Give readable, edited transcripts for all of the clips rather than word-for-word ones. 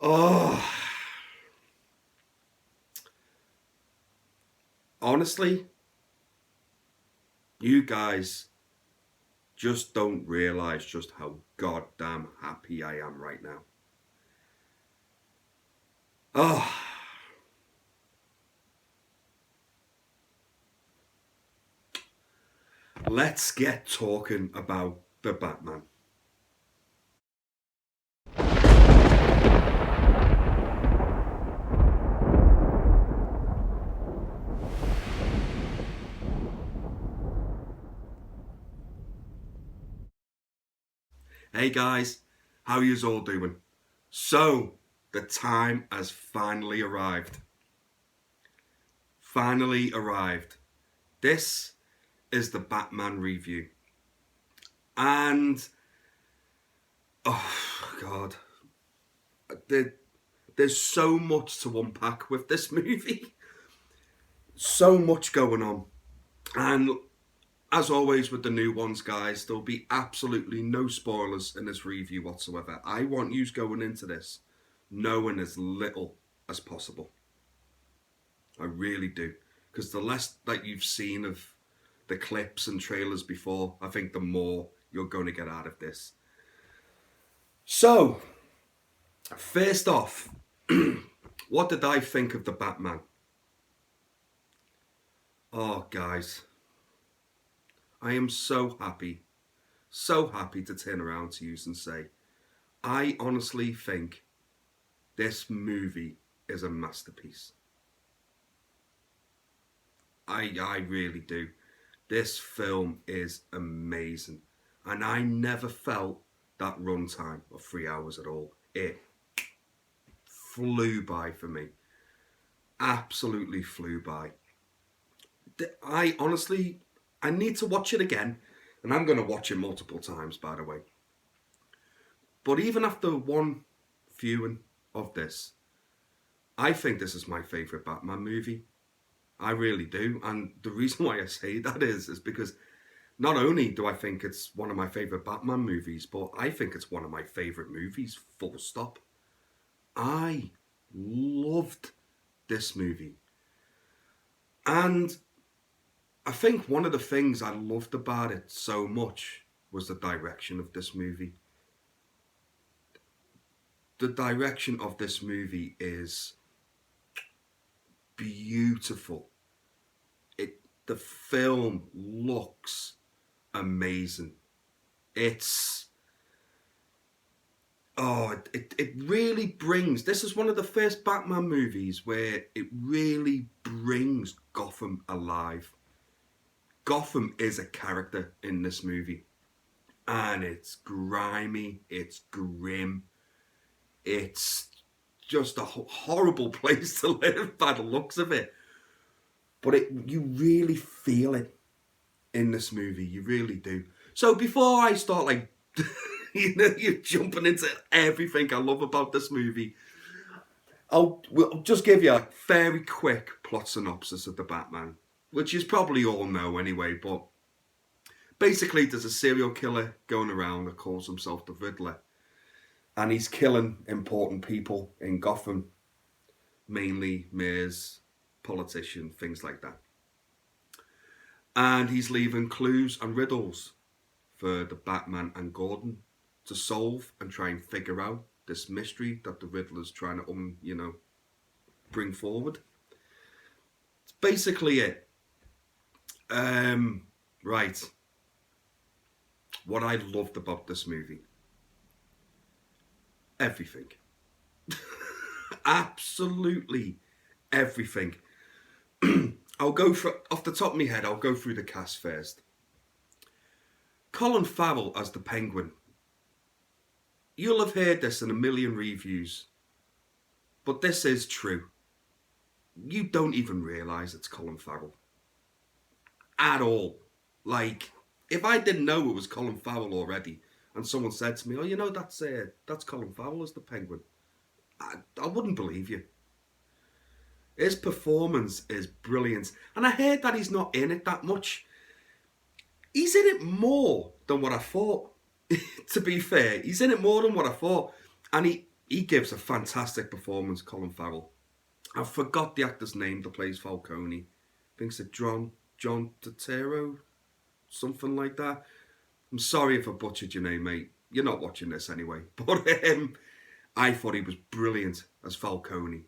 Oh, honestly, you guys just don't realize just how goddamn happy I am right now. Oh, let's get talking about the Batman. Hey guys, how yous all doing? So, the time has finally arrived. Finally arrived. This is the Batman review. And, oh god, there, there's so much to unpack with this movie. So much going on. And as always with the new ones, guys, there'll be absolutely no spoilers in this review whatsoever. I want you going into this knowing as little as possible. I really do. Because the less that you've seen of the clips and trailers before, I think the more you're going to get out of this. So, first off, what did I think of the Batman? Oh, guys, I am so happy to turn around to you and say, I honestly think this movie is a masterpiece. I really do. This film is amazing. And I never felt that runtime of 3 hours at all. It flew by for me. Absolutely flew by. I honestly, I need to watch it again. And I'm going to watch it multiple times, by the way. But even after one viewing of this, I think this is my favourite Batman movie. I really do. And the reason why I say that is because not only do I think it's one of my favourite Batman movies, but I think it's one of my favourite movies, full stop. I loved this movie. And I think one of the things I loved about it so much was the direction of this movie. The direction of this movie is beautiful. The film looks amazing. It's it really brings, this is one of the first Batman movies where it really brings Gotham alive. Gotham is a character in this movie, and it's grimy, it's grim, it's just a horrible place to live by the looks of it. But you really feel it in this movie, you really do. So before I start you're jumping into everything I love about this movie, I'll just give you a very quick plot synopsis of the Batman, which you probably all know anyway, but basically there's a serial killer going around that calls himself the Riddler, and he's killing important people in Gotham, mainly mayors, politicians, things like that. And he's leaving clues and riddles for the Batman and Gordon to solve and try and figure out this mystery that the Riddler's trying to, bring forward. It's basically it. Right. What I loved about this movie. Everything. Absolutely everything. I'll go off the top of my head, I'll go through the cast first. Colin Farrell as the Penguin. You'll have heard this in a million reviews, but this is true. You don't even realise it's Colin Farrell. At all. Like, if I didn't know it was Colin Farrell already, and someone said to me, oh, that's Colin Farrell as the Penguin, I wouldn't believe you. His performance is brilliant. And I heard that he's not in it that much. He's in it more than what I thought. To be fair, he's in it more than what I thought. And he gives a fantastic performance, Colin Farrell. I forgot the actor's name that plays Falcone. I think it's John Turturro, something like that. I'm sorry if I butchered your name, mate. You're not watching this anyway. But I thought he was brilliant as Falcone.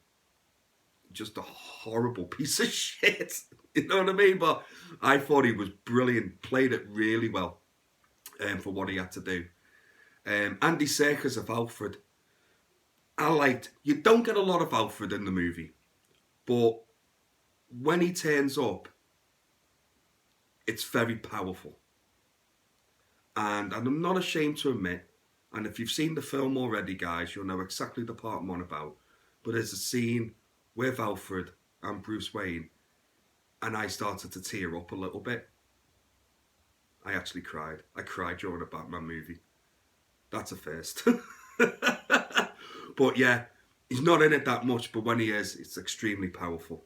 Just a horrible piece of shit. You know what I mean? But I thought he was brilliant. Played it really well for what he had to do. Andy Serkis of Alfred. You don't get a lot of Alfred in the movie. But when he turns up, it's very powerful. And I'm not ashamed to admit, and if you've seen the film already, guys, you'll know exactly the part I'm on about. But there's a scene with Alfred and Bruce Wayne, and I started to tear up a little bit. I actually cried. I cried during a Batman movie. That's a first. But yeah, he's not in it that much, but when he is, it's extremely powerful.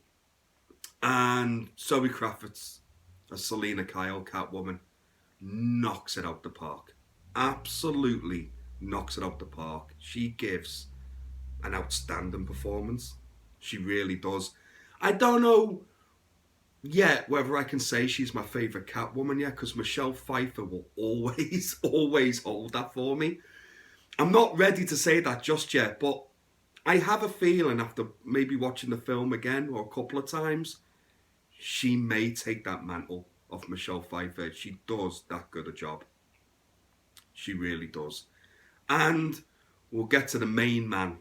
And Zoe Kravitz as Selina Kyle, Catwoman, knocks it out the park. Absolutely knocks it out the park. She gives an outstanding performance. She really does. I don't know yet whether I can say she's my favourite Catwoman yet, because Michelle Pfeiffer will always hold that for me. I'm not ready to say that just yet, but I have a feeling after maybe watching the film again or a couple of times, she may take that mantle of Michelle Pfeiffer. She does that good a job. She really does. And we'll get to the main man.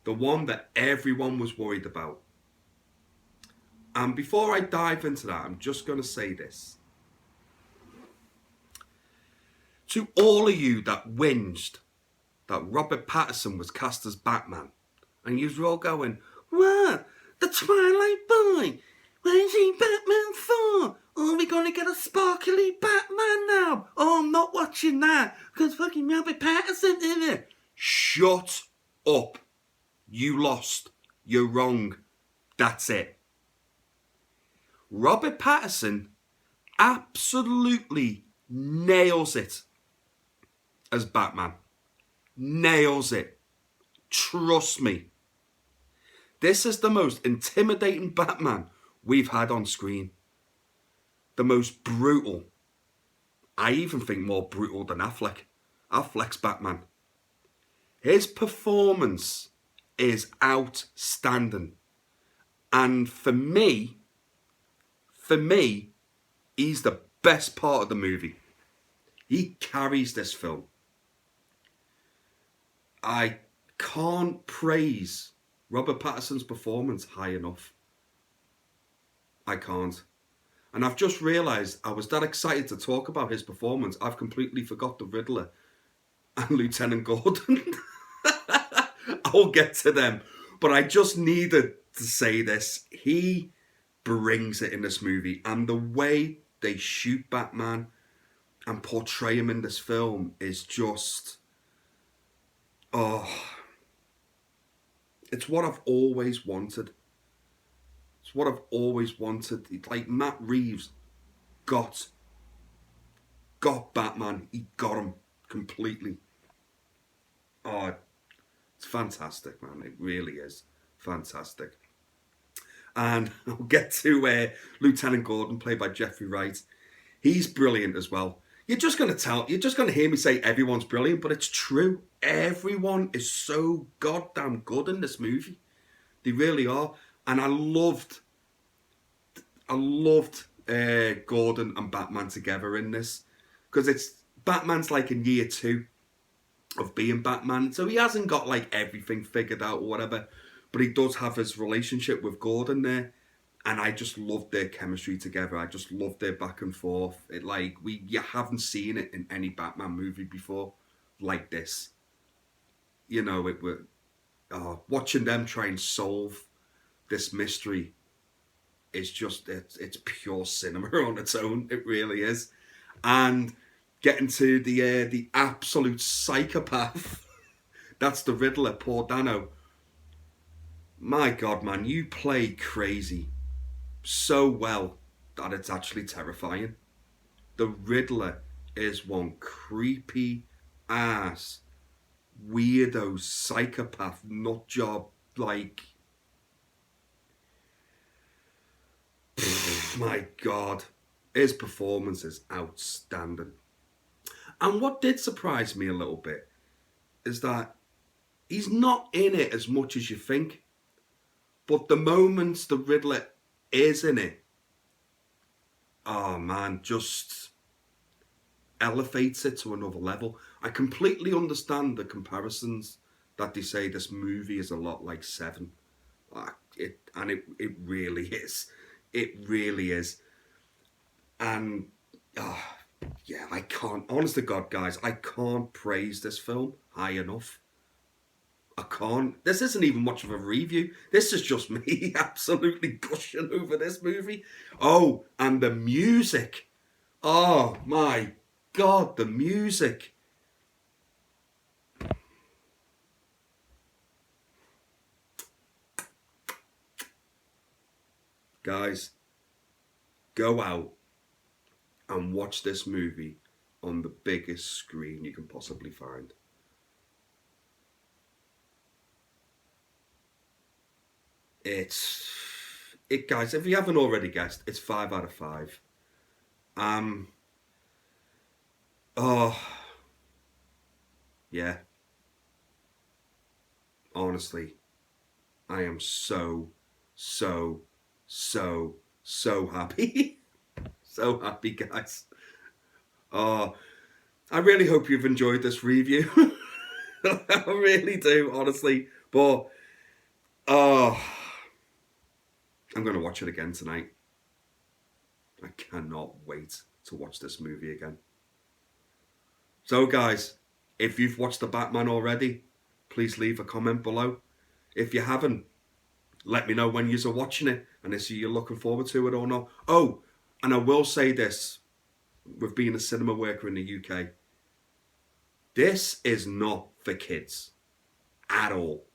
The one that everyone was worried about. And before I dive into that, I'm just going to say this. To all of you that whinged that Robert Pattinson was cast as Batman, and you were all going, "What? The Twilight Boy? Where's he Batman for? Are we going to get a sparkly Batman now? Oh, I'm not watching that, because fucking Robert Pattinson in it." Shut up. You lost. You're wrong. That's it. Robert Pattinson absolutely nails it as Batman. Nails it. Trust me. This is the most intimidating Batman we've had on screen. The most brutal. I even think more brutal than Affleck. Affleck's Batman. His performance is outstanding. And for me, he's the best part of the movie. He carries this film. I can't praise Robert Pattinson's performance high enough. I can't. And I've just realised I was that excited to talk about his performance, I've completely forgot the Riddler and Lieutenant Gordon. I'll get to them. But I just needed to say this. He brings it in this movie. And the way they shoot Batman and portray him in this film is just... oh, it's what I've always wanted. It's what I've always wanted. Like Matt Reeves got Batman. He got him completely. Oh, it's fantastic, man. It really is fantastic. And I'll get to Lieutenant Gordon, played by Jeffrey Wright. He's brilliant as well. You're just going to hear me say everyone's brilliant, but it's true. Everyone is so goddamn good in this movie. They really are. And I loved Gordon and Batman together in this. Because Batman's like in year 2 of being Batman. So he hasn't got like everything figured out or whatever. But he does have his relationship with Gordon there. And I just loved their chemistry together. I just loved their back and forth. You haven't seen it in any Batman movie before like this. You know, watching them try and solve this mystery is just, it's pure cinema on its own. It really is. And getting to the absolute psychopath, that's the Riddler, Paul Dano. My God, man, you play crazy so well that it's actually terrifying. The Riddler is one creepy ass weirdo, psychopath, nut job, like, my God, his performance is outstanding. And what did surprise me a little bit is that he's not in it as much as you think. But the moments the Riddler is in it, oh man, just elevates it to another level. I completely understand the comparisons that they say this movie is a lot like Seven. It really is. It really is. And yeah, I can't, honest to God, guys, I can't praise this film high enough. I can't. This isn't even much of a review. This is just me absolutely gushing over this movie. Oh, and the music. Oh my God, the music. Guys, go out and watch this movie on the biggest screen you can possibly find. Guys, if you haven't already guessed, it's 5 out of 5. Oh, yeah. Honestly, I am so, so, so happy. So happy, guys. Oh, I really hope you've enjoyed this review. I really do, honestly. But, oh, I'm going to watch it again tonight. I cannot wait to watch this movie again. So, guys, if you've watched The Batman already, please leave a comment below. If you haven't, let me know when you're watching it and if you're looking forward to it or not. Oh, and I will say this, with being a cinema worker in the UK, this is not for kids at all.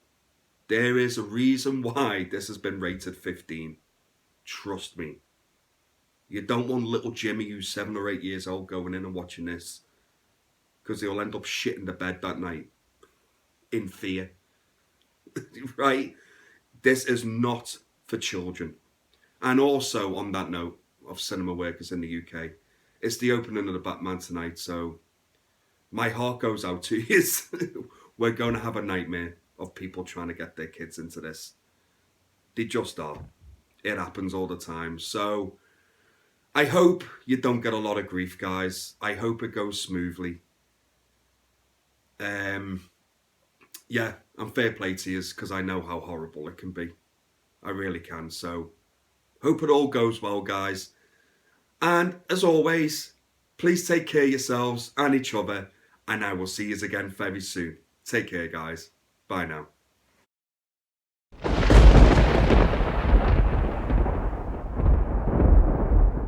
There is a reason why this has been rated 15. Trust me. You don't want little Jimmy, who's 7 or 8 years old, going in and watching this, because he'll end up shitting the bed that night in fear. Right? This is not for children. And also, on that note of cinema workers in the UK, it's the opening of The Batman tonight, so my heart goes out to you. We're going to have a nightmare of people trying to get their kids into this. They just are. It happens all the time. So I hope you don't get a lot of grief, guys. I hope it goes smoothly. Yeah, and fair play to you, because I know how horrible it can be. I really can. So hope it all goes well, guys. And as always, please take care of yourselves and each other, and I will see you again very soon. Take care, guys. Bye now.